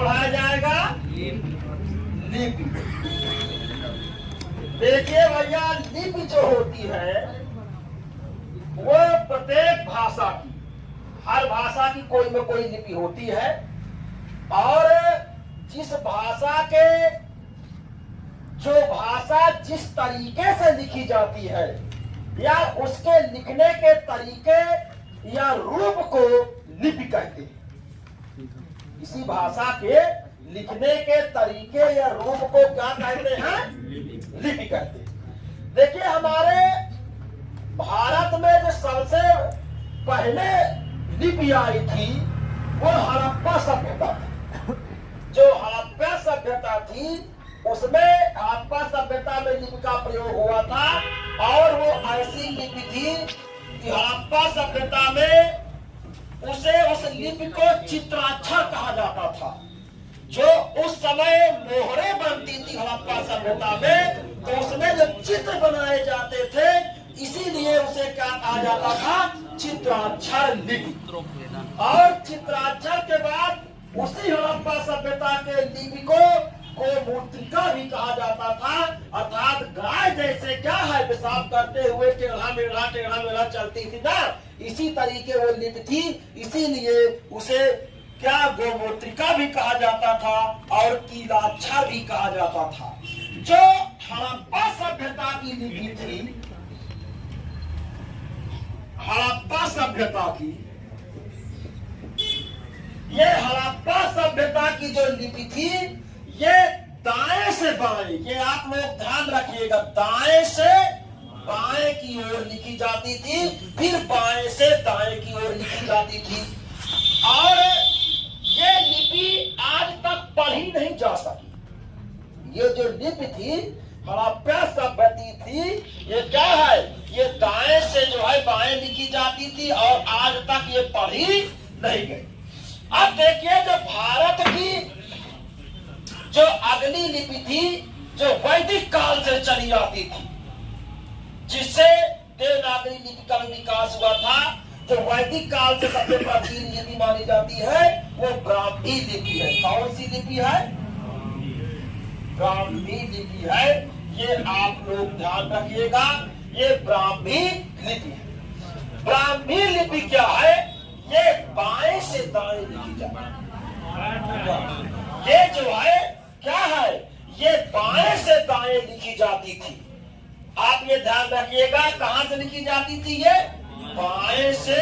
पढ़ाया जाएगा? लिपि। देखिए भैया, लिपि जो होती है वो प्रत्येक भाषा की, हर भाषा की कोई में कोई लिपि होती है, और जिस भाषा के, जो भाषा जिस तरीके से लिखी जाती है या उसके लिखने के तरीके या रूप को लिपि कहते हैं। इसी भाषा के लिखने के तरीके या रूप को क्या कहते हैं? लिपि कहते हैं। देखिए, हमारे भारत में जो सबसे पहले लिपि आई थी वो हड़प्पा सभ्यता थी। जो हड़प्पा सभ्यता थी उसमें, हड़प्पा सभ्यता में लिपि का प्रयोग हुआ था, और वो ऐसी लिपि थी कि हड़प्पा सभ्यता में उस लिपि को चित्राक्षर कहा जाता था। जो उस समय मोहरे बनती थी हड़प्पा सभ्यता में, तो उसमें जो चित्र बनाए जाते थे, इसीलिए उसे क्या कहा जाता था? चित्राक्षर लिपि। और चित्राक्षर के बाद उसी हड़प्पा सभ्यता के लिपि को गोमूत्रिका भी कहा जाता था, अर्थात गाय जैसे क्या है, पेशाब करते हुए टेढ़ा मेढ़ा चलती थी ना, इसी तरीके वो लिपि थी, इसीलिए उसे क्या गोमूत्रिका भी कहा जाता था और कीलाक्षर भी कहा जाता था। जो हड़प्पा सभ्यता की लिपि थी, हड़प्पा सभ्यता की, ये हड़प्पा सभ्यता की जो लिपि थी, ये दाएं से बाएं, ये आप लोग ध्यान रखिएगा, दाएं से बाएं की ओर लिखी जाती थी, फिर बाएं से दाएं की ओर लिखी जाती थी। और ये लिपि आज तक पढ़ी नहीं जा सकी। ये जो लिपि थी, हड़प्पा सभ्यता थी, ये क्या है? ये दाएं से जो है बाएं लिखी जाती थी, और आज तक ये पढ़ी नहीं गई। अब देखिए, जो भारत की जो अगली लिपि थी, जो वैदिक काल से चली आती थी, जिससे देवनागरी लिपि का विकास हुआ था, जो वैदिक काल से सबसे प्राचीन लिपि मानी जाती है, वो ब्राह्मी लिपि है। कौन सी लिपि है? ब्राह्मी लिपि है। ये आप लोग ध्यान रखिएगा, ये ब्राह्मी लिपि है। ब्राह्मी लिपि क्या है? ये बाएं से दाएं लिखी जाती है। ये जो है क्या है? ये बाएं से दाएं लिखी जाती थी। आप ये ध्यान रखिएगा, कहां से लिखी जाती थी? ये बाएं से